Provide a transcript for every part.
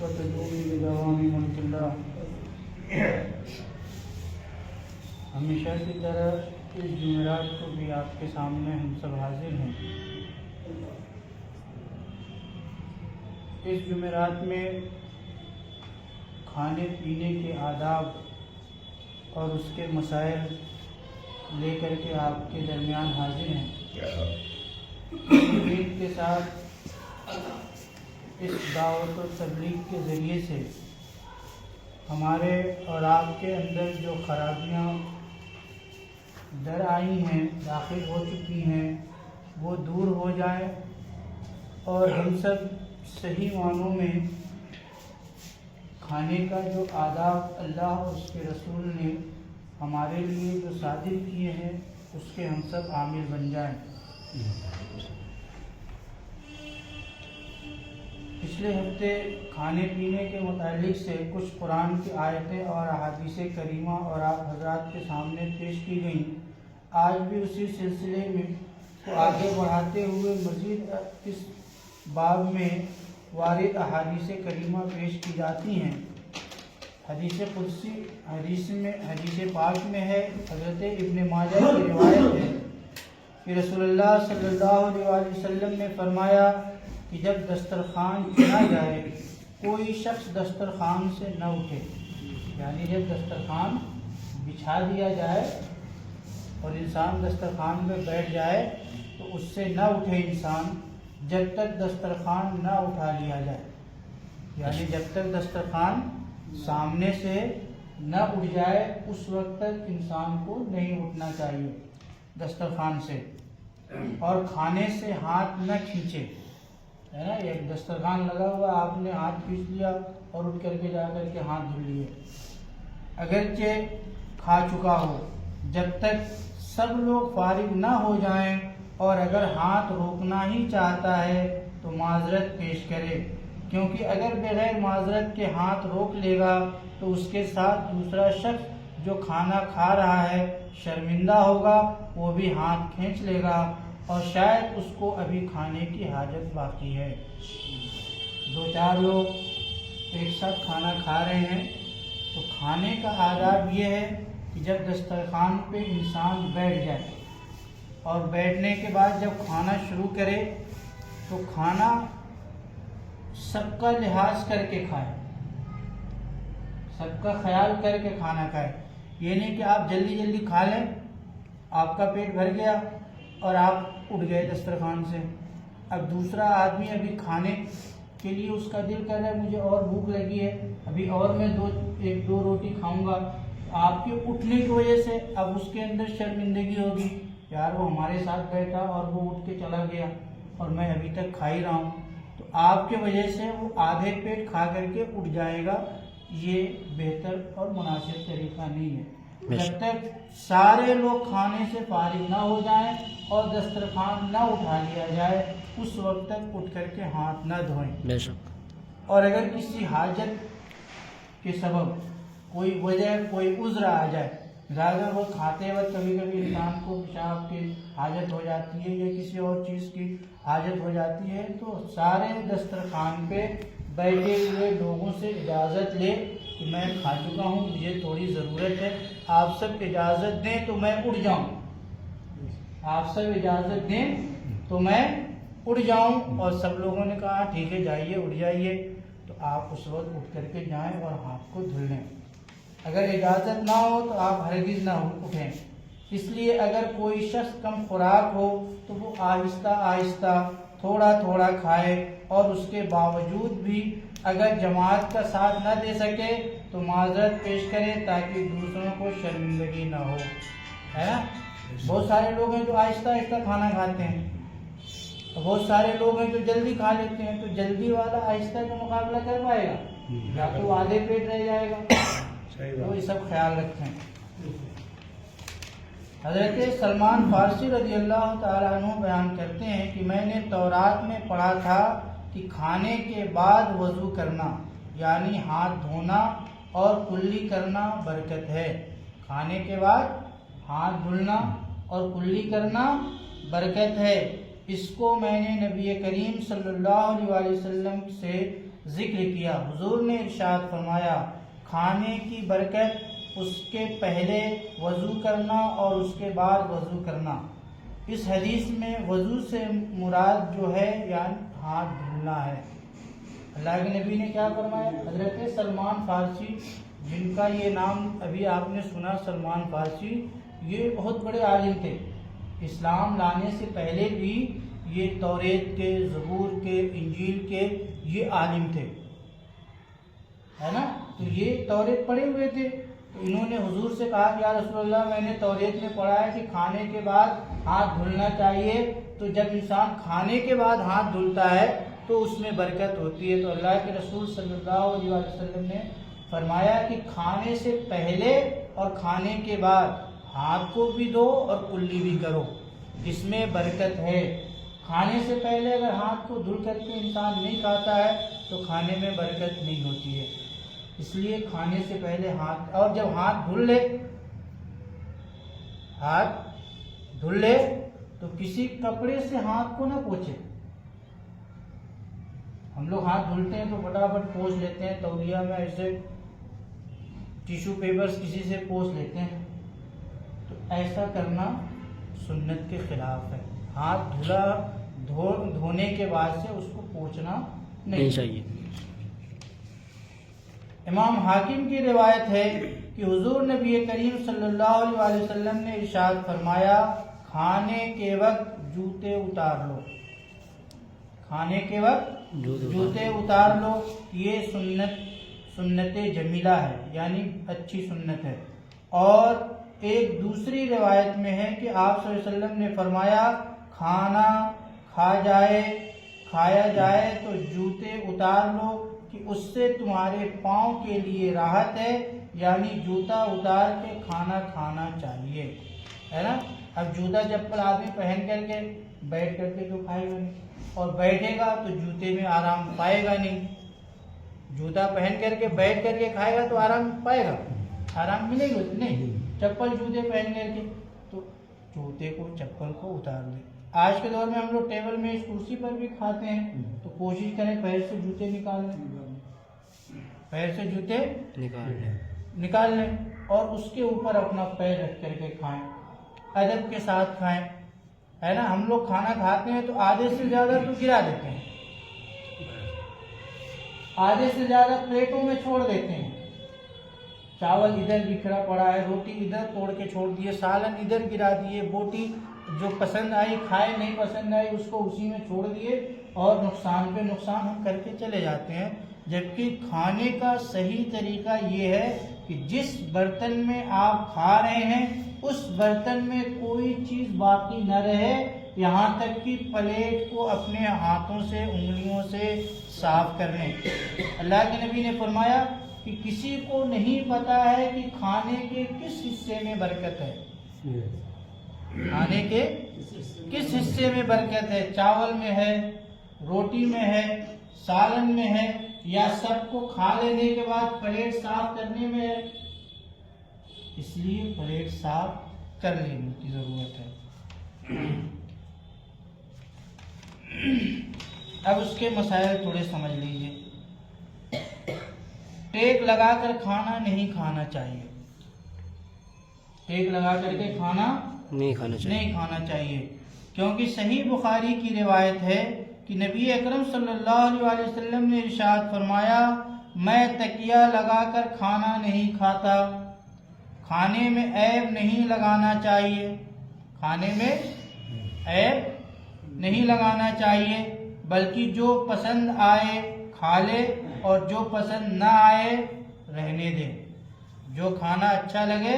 وتدوم بدوام ملک اللہ۔ ہمیشہ کی طرح اس جمعرات کو بھی آپ کے سامنے ہم سب حاضر ہیں۔ اس جمعرات میں کھانے پینے کے آداب اور اس کے مسائل لے کر کے آپ کے درمیان حاضر ہیں۔ امید کے ساتھ اس دعوت و تبلیغ کے ذریعے سے ہمارے اور آپ کے اندر جو خرابیاں در آئی ہیں، داخل ہو چکی ہیں، وہ دور ہو جائیں اور ہم سب صحیح معنوں میں کھانے کا جو آداب اللہ اور اس کے رسول نے ہمارے لیے جو صادر کیے ہیں اس کے ہم سب عامل بن جائیں۔ پچھلے ہفتے کھانے پینے کے متعلق سے کچھ قرآن کی آیتیں اور احادیث کریمہ اور آپ حضرات کے سامنے پیش کی گئیں۔ آج بھی اسی سلسلے میں کو آگے بڑھاتے ہوئے مزید اس باب میں وارد احادیث کریمہ پیش کی جاتی ہیں۔ حدیث قدسی حدیث پاک میں ہے، حضرت ابن ماجہ کی روایت ہے کہ رسول اللہ صلی اللہ علیہ وسلم نے فرمایا کہ جب دسترخوان چنا جائے کوئی شخص دسترخوان سے نہ اٹھے، یعنی جب دسترخوان بچھا دیا جائے اور انسان دسترخوان میں بیٹھ جائے تو اس سے نہ اٹھے انسان جب تک دسترخوان نہ اٹھا لیا جائے، یعنی جب تک دسترخوان سامنے سے نہ اٹھ جائے اس وقت تک انسان کو نہیں اٹھنا چاہیے دسترخوان سے، اور کھانے سے ہاتھ نہ کھینچے، ہے نا، ایک دسترخوان لگا ہوا آپ نے ہاتھ کھینچ لیا اور اٹھ کر کے جا کر کے ہاتھ دھل لیے، اگرچہ کھا چکا ہو، جب تک سب لوگ فارغ نہ ہو جائیں، اور اگر ہاتھ روکنا ہی چاہتا ہے تو معذرت پیش کرے، کیونکہ اگر بغیر معذرت کے ہاتھ روک لے گا تو اس کے ساتھ دوسرا شخص جو کھانا کھا رہا ہے شرمندہ ہوگا، وہ بھی ہاتھ کھینچ لے گا اور شاید اس کو ابھی کھانے کی حاجت باقی ہے۔ دو چار لوگ ایک ساتھ کھانا کھا رہے ہیں تو کھانے کا آداب یہ ہے کہ جب دسترخوان پہ انسان بیٹھ جائے اور بیٹھنے کے بعد جب کھانا شروع کرے تو کھانا سب کا لحاظ کر کے کھائے، سب کا خیال کر کے کھانا کھائے۔ یہ نہیں کہ آپ جلدی جلدی کھا لیں، آپ کا پیٹ بھر گیا اور آپ اٹھ گئے دسترخوان سے، اب دوسرا آدمی ابھی کھانے کے لیے اس کا دل کر رہا ہے، مجھے اور بھوک لگی ہے، ابھی اور میں ایک دو روٹی کھاؤں گا، آپ کے اٹھنے کی وجہ سے اب اس کے اندر شرمندگی ہوگی، یار وہ ہمارے ساتھ بیٹھا اور وہ اٹھ کے چلا گیا اور میں ابھی تک کھا ہی رہا ہوں، تو آپ کے وجہ سے وہ آدھے پیٹ کھا کر کے اٹھ جائے گا۔ یہ بہتر اور مناسب طریقہ نہیں ہے۔ جب تک سارے لوگ کھانے سے فارغ نہ ہو جائیں اور دسترخوان نہ اٹھا لیا جائے اس وقت تک اٹھ کر کے ہاتھ نہ دھوئیں۔ اور اگر کسی حاجت کے سبب کوئی وجہ کوئی عذر آ جائے، زیادہ وہ کھاتے وقت کبھی کبھی انسان کو پیشاب کی حاجت ہو جاتی ہے یا کسی اور چیز کی حاجت ہو جاتی ہے، تو سارے دسترخوان پہ بیٹھے ہوئے لوگوں سے اجازت لے کہ میں کھا چکا ہوں، مجھے تھوڑی ضرورت ہے، آپ سب اجازت دیں تو میں اٹھ جاؤں، آپ سب اجازت دیں تو میں اٹھ جاؤں، اور سب لوگوں نے کہا ٹھیک ہے جائیے اٹھ جائیے، تو آپ اس وقت اٹھ کر کے جائیں اور ہاتھ کو دھل لیں۔ اگر اجازت نہ ہو تو آپ ہرگز نہ اٹھیں۔ اس لیے اگر کوئی شخص کم خوراک ہو تو وہ آہستہ آہستہ تھوڑا تھوڑا کھائے، اور اس کے باوجود بھی اگر جماعت کا ساتھ نہ دے سکے تو معذرت پیش کرے تاکہ دوسروں کو شرمندگی نہ ہو، ہے نا۔ بہت سارے لوگ ہیں جو آہستہ آہستہ کھانا کھاتے ہیں، بہت سارے لوگ ہیں جو جلدی کھا لیتے ہیں، تو جلدی والا آہستہ کا مقابلہ کر پائے گا یا تو آدھے پیٹ رہ جائے گا، تو یہ سب خیال رکھیں۔ حضرت سلمان فارسی رضی اللہ تعالیٰ عنہ بیان کرتے ہیں کہ میں نے تورات میں پڑھا تھا کہ کھانے کے بعد وضو کرنا یعنی ہاتھ دھونا اور کلی کرنا برکت ہے۔ کھانے کے بعد ہاتھ دھلنا اور کلی کرنا برکت ہے، اس کو میں نے نبی کریم صلی اللہ علیہ وسلم سے ذکر کیا۔ حضور نے ارشاد فرمایا کھانے کی برکت اس کے پہلے وضو کرنا اور اس کے بعد وضو کرنا۔ اس حدیث میں وضو سے مراد جو ہے یعنی ہاتھ دھلنا ہے۔ اللہ کے نبی نے کیا فرمایا؟ حضرت سلمان فارسی، جن کا یہ نام ابھی آپ نے سنا، سلمان فارسی، یہ بہت بڑے عالم تھے۔ اسلام لانے سے پہلے بھی یہ توریت کے، زبور کے، انجیل کے یہ عالم تھے، ہے نا؟ تو یہ توریت پڑھے ہوئے تھے۔ تو انہوں نے حضور سے کہا کہ یا رسول اللہ، میں نے توریت میں پڑھا ہے کہ کھانے کے بعد ہاتھ دھلنا چاہیے، تو جب انسان کھانے کے بعد ہاتھ دھلتا ہے تو اس میں برکت ہوتی ہے۔ تو اللہ کے رسول صلی اللہ علیہ وسلم نے فرمایا کہ کھانے سے پہلے اور کھانے کے بعد ہاتھ کو بھی دھو اور کلی بھی کرو، اس میں برکت ہے۔ کھانے سے پہلے اگر ہاتھ کو دھل کر کے انسان نہیں کھاتا ہے تو کھانے میں برکت نہیں ہوتی ہے، اس لیے کھانے سے پہلے ہاتھ، اور جب ہاتھ دھل لے تو کسی کپڑے سے ہاتھ کو نہ پوچھے۔ ہم لوگ ہاتھ دھلتے ہیں تو فٹافٹ پوچھ لیتے ہیں، تولیہ میں ایسے ٹیشو پیپرز کسی سے پوچھ لیتے ہیں، تو ایسا کرنا سنت کے خلاف ہے۔ ہاتھ دھونے کے بعد سے اس کو پوچھنا نہیں چاہیے۔ امام حاکم کی روایت ہے کہ حضور نبی کریم صلی اللہ علیہ وسلم نے ارشاد فرمایا کھانے کے وقت جوتے اتار لو، کھانے کے وقت جوتے اتار لو، یہ سنت جمیلہ ہے، یعنی اچھی سنت ہے۔ اور ایک دوسری روایت میں ہے کہ آپ صلی اللہ علیہ وسلم نے فرمایا کھانا کھایا جائے تو جوتے اتار لو کہ اس سے تمہارے پاؤں کے لیے راحت ہے، یعنی جوتا اتار کے کھانا کھانا چاہیے، ہے نا؟ اب جوتا چپل آدمی پہن کر کے بیٹھ کر کے تو کھائے گا نہیں، اور بیٹھے گا تو جوتے میں آرام پائے گا نہیں۔ جوتا پہن کر کے بیٹھ کر کے کھائے گا تو آرام پائے گا، آرام ملے گا نہیں۔ چپل جوتے پہن کر کے تو جوتے کو چپل کو اتار دیں۔ آج کے دور میں ہم لوگ ٹیبل میں کرسی پر بھی کھاتے ہیں، تو کوشش کریں پیر سے جوتے نکال لیں، پیر سے جوتے نکال لیں اور اس کے اوپر اپنا پیر رکھ کر کے کھائیں، ادب کے ساتھ کھائیں، ہے نا؟ ہم لوگ کھانا کھاتے ہیں تو آدھے سے زیادہ تو گرا دیتے ہیں، آدھے سے زیادہ پلیٹوں میں چھوڑ دیتے ہیں۔ چاول ادھر بکھرا پڑا ہے، روٹی ادھر توڑ کے چھوڑ دیے، سالن ادھر گرا دیے، بوٹی جو پسند آئی کھائے، نہیں پسند آئی اس کو اسی میں چھوڑ دیے، اور نقصان پہ نقصان ہم کر کے چلے جاتے ہیں۔ جبکہ کھانے کا صحیح طریقہ یہ ہے کہ جس برتن میں آپ کھا رہے ہیں اس برتن میں کوئی چیز باقی نہ رہے، یہاں تک کہ پلیٹ کو اپنے ہاتھوں سے، انگلیوں سے صاف کر لیں۔ اللہ کے نبی نے فرمایا کہ کسی کو نہیں پتا ہے کہ کھانے کے کس حصے میں برکت ہے، کھانے کے کس حصے میں برکت ہے، چاول میں ہے، روٹی میں ہے، سالن میں ہے، یا سب کو کھا لینے کے بعد پلیٹ صاف کرنے میں ہے۔ اس لیے پلیٹ صاف کر لینے کی ضرورت ہے۔ اب اس کے مسائل تھوڑے سمجھ لیجئے۔ ٹیک لگا کر کھانا نہیں کھانا چاہیے، ٹیک لگا کر کے کھانا نہیں کھانا چاہیے، کیونکہ صحیح بخاری کی روایت ہے کہ نبی اکرم صلی اللہ علیہ وسلم نے ارشاد فرمایا میں تکیہ لگا کر کھانا نہیں کھاتا۔ کھانے میں عیب نہیں لگانا چاہیے، کھانے میں عیب نہیں لگانا چاہیے، بلکہ جو پسند آئے کھا لے اور جو پسند نہ آئے رہنے دے۔ جو کھانا اچھا لگے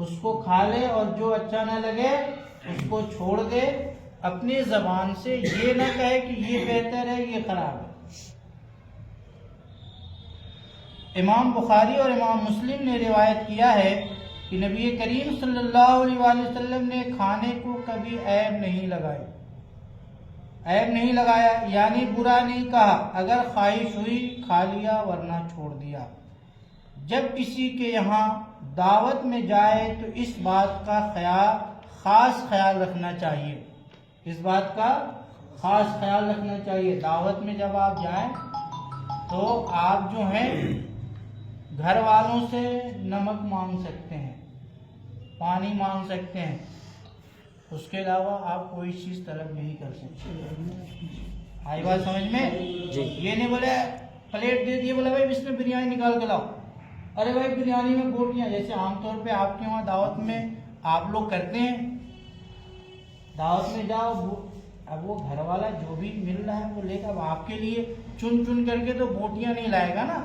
اس کو کھا لے اور جو اچھا نہ لگے اس کو چھوڑ دے۔ اپنی زبان سے یہ نہ کہے کہ یہ بہتر ہے یہ خراب ہے۔ امام بخاری اور امام مسلم نے روایت کیا ہے کہ نبی کریم صلی اللہ علیہ وسلم نے کھانے کو کبھی عیب نہیں لگایا، یعنی برا نہیں کہا، اگر خواہش ہوئی کھا لیا ورنہ چھوڑ دیا۔ جب کسی کے یہاں دعوت میں جائے تو اس بات کا خاص خیال رکھنا چاہیے، اس بات کا خاص خیال رکھنا چاہیے. دعوت میں جب آپ جائیں تو آپ جو ہیں گھر والوں سے نمک مانگ سکتے ہیں, پانی مانگ سکتے ہیں, اس کے علاوہ آپ کوئی چیز طلب نہیں کر سکتے. آئی بات سمجھ میں؟ یہ نہیں بولے پلیٹ دے دیے, بولے بھائی اس میں بریانی نکال کے لاؤ, ارے بھائی بریانی میں بوٹیاں, جیسے عام طور پہ آپ کے وہاں دعوت میں آپ لوگ کرتے ہیں. دعوت میں جاؤ, اب وہ گھر والا جو بھی مل رہا ہے وہ لے کر, اب آپ کے لیے چن چن کر کے تو بوٹیاں نہیں لائے گا نا,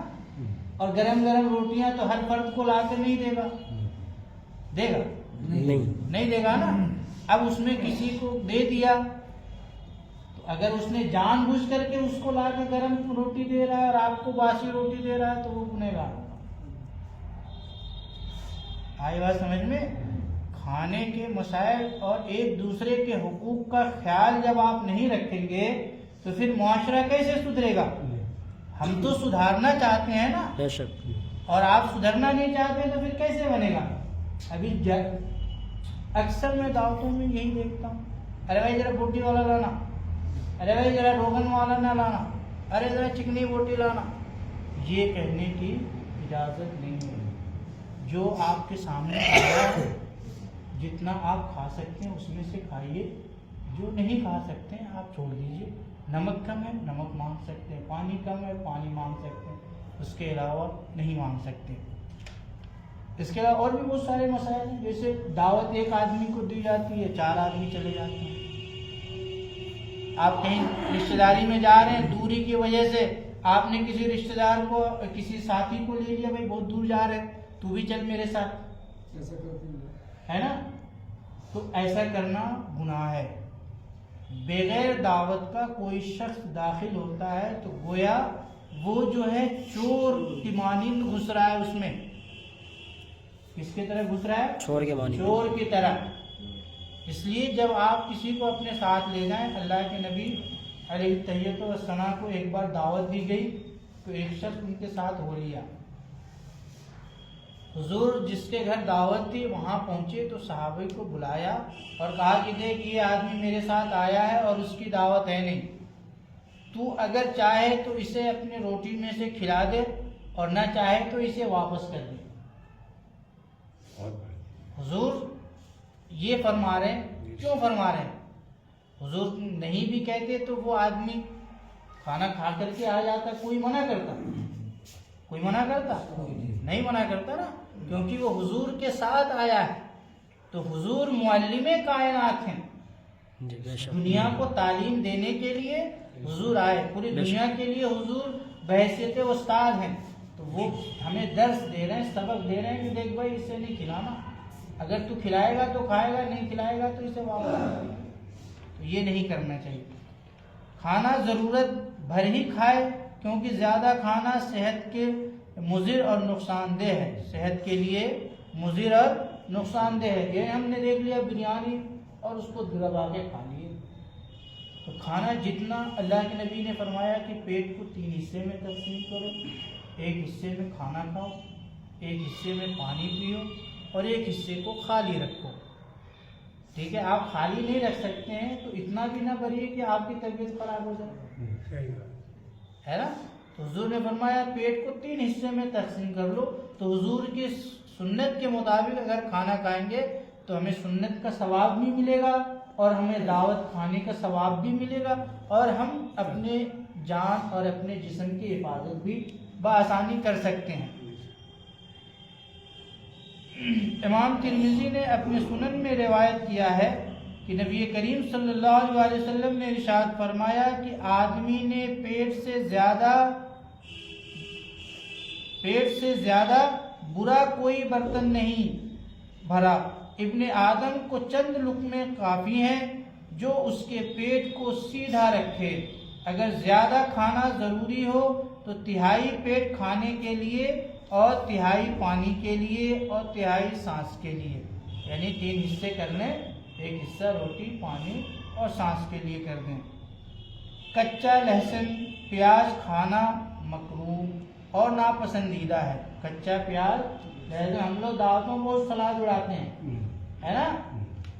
اور گرم گرم روٹیاں تو ہر فرد کو لا کے نہیں دے گا, دے گا نہیں دے گا نا. اب اس میں کسی کو دے دیا, تو اگر اس نے جان بوجھ کر کے اس کو لا کے گرم روٹی دے رہا ہے اور آپ کو باسی روٹی دے رہا ہے تو وہ گنہگار ہوگا. آئی بات سمجھ میں؟ کھانے کے مسائل اور ایک دوسرے کے حقوق کا خیال جب آپ نہیں رکھیں گے تو پھر معاشرہ کیسے سدھرے گا؟ ہم تو سدھارنا چاہتے ہیں نا, اور آپ سدھرنا نہیں چاہتے تو پھر کیسے بنے گا؟ ابھی اکثر میں دعوتوں میں یہی دیکھتا ہوں, ارے بھائی ذرا بوٹی والا لانا, ارے بھائی ذرا روغن والا نہ لانا, ارے ذرا چکنی بوٹی لانا. یہ کہنے کی اجازت نہیں ہے. جو آپ کے سامنے آیا ہے جتنا آپ کھا سکتے ہیں اس میں سے کھائیے, جو نہیں کھا سکتے ہیں آپ چھوڑ دیجیے. نمک کم ہے نمک مانگ سکتے ہیں, پانی کم ہے پانی مانگ سکتے ہیں, اس کے علاوہ نہیں مانگ سکتے. اس کے علاوہ اور بھی بہت سارے مسائل ہیں, جیسے دعوت ایک آدمی کو دی جاتی ہے, 4 آدمی چلے جاتے ہیں. آپ کہیں رشتہ داری میں جا رہے ہیں, دوری کی وجہ سے آپ نے کسی رشتہ دار کو, کسی ساتھی کو لے لیا, بھائی بہت دور جا رہے ہیں تو بھی چل میرے ساتھ, ہے نا, تو ایسا کرنا گناہ ہے. بغیر دعوت کا کوئی شخص داخل ہوتا ہے تو گویا وہ جو ہے چور کی مانند گھس رہا ہے اس میں. کس کی طرح گھس رہا ہے؟ چور کی طرح. اس لیے جب آپ کسی کو اپنے ساتھ لے جائیں, اللہ کے نبی علیہ التحیۃ والثناء کو ایک بار دعوت دی گئی تو ایک شخص ان کے ساتھ ہو لیا. حضور جس کے گھر دعوت تھی وہاں پہنچے تو صحابہ کو بلایا اور کہا کہ دیکھ یہ آدمی میرے ساتھ آیا ہے اور اس کی دعوت ہے نہیں, تو اگر چاہے تو اسے اپنے روٹی میں سے کھلا دے اور نہ چاہے تو اسے واپس کر دے. حضور یہ فرما رہے ہیں, کیوں فرما رہے ہیں؟ حضور نہیں بھی کہتے تو وہ آدمی کھانا کھا کر کے آ جاتا, کوئی منع کرتا؟ کوئی منع کرتا؟ نہیں منع کرتا نا, کیونکہ وہ حضور کے ساتھ آیا ہے. تو حضور معلم کائنات ہیں, دنیا کو تعلیم دینے کے لیے حضور آئے, پوری دنیا کے لیے حضور بحیثیت استاد ہیں. تو وہ ہمیں درس دے رہے ہیں, سبق دے رہے ہیں کہ دیکھ بھائی اسے نہیں کھلانا, اگر تو کھلائے گا تو کھائے گا, نہیں کھلائے گا تو اسے واپس کر دے. تو یہ نہیں کرنا چاہیے. کھانا ضرورت بھر ہی کھائے, کیونکہ زیادہ کھانا صحت کے مضر اور نقصان دہ ہے, صحت کے لیے مضر اور نقصان دہ ہے. یہ ہم نے دیکھ لیا بریانی اور اس کو دبا کے کھا لیے. تو کھانا جتنا, اللہ کے نبی نے فرمایا کہ پیٹ کو 3 حصے میں تقسیم کرو, ایک حصے میں کھانا کھاؤ, ایک حصے میں پانی پیو اور ایک حصے کو خالی رکھو. ٹھیک ہے, آپ خالی نہیں رکھ سکتے ہیں تو اتنا بھی نہ بھریے کہ آپ کی طبیعت خراب ہو جائے, ہے نا. تو حضور نے فرمایا پیٹ کو 3 حصے میں تقسیم کر لو. تو حضور کی سنت کے مطابق اگر کھانا کھائیں گے تو ہمیں سنت کا ثواب بھی ملے گا اور ہمیں دعوت کھانے کا ثواب بھی ملے گا, اور ہم اپنے جان اور اپنے جسم کی حفاظت بھی بآسانی کر سکتے ہیں. امام ترمذی نے اپنے سنن میں روایت کیا ہے کہ نبی کریم صلی اللہ علیہ وسلم نے ارشاد فرمایا کہ آدمی نے پیٹ سے زیادہ برا کوئی برتن نہیں بھرا. ابن آدم کو چند لقمے کافی ہیں جو اس کے پیٹ کو سیدھا رکھے. اگر زیادہ کھانا ضروری ہو تو 1/3 پیٹ کھانے کے لیے اور 1/3 پانی کے لیے اور 1/3 سانس کے لیے, یعنی 3 حصے کر لیں, 1 حصہ روٹی, پانی اور سانس کے لیے کر دیں. کچا لہسن پیاز کھانا مکروہ اور ناپسندیدہ ہے. کچا پیاز لہسن, ہم لوگ دعوتوں میں بہت سلاد اڑاتے ہیں, ہے نا,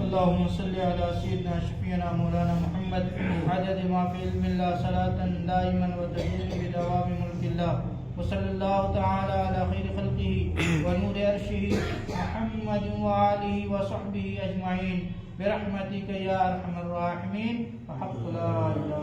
اللہم صلی علی سیدنا شفیعنا مولانا محمد عدد ما فی علم اللہ صلاة دائما وتدوم بدوام ملک اللہ. وصلی اللہ تعالی علی خیر خلقہ ونور عرشہ محمد وآلہ وصحبہ اجمعین برحمتک یا ارحم الراحمین وحق لا الہ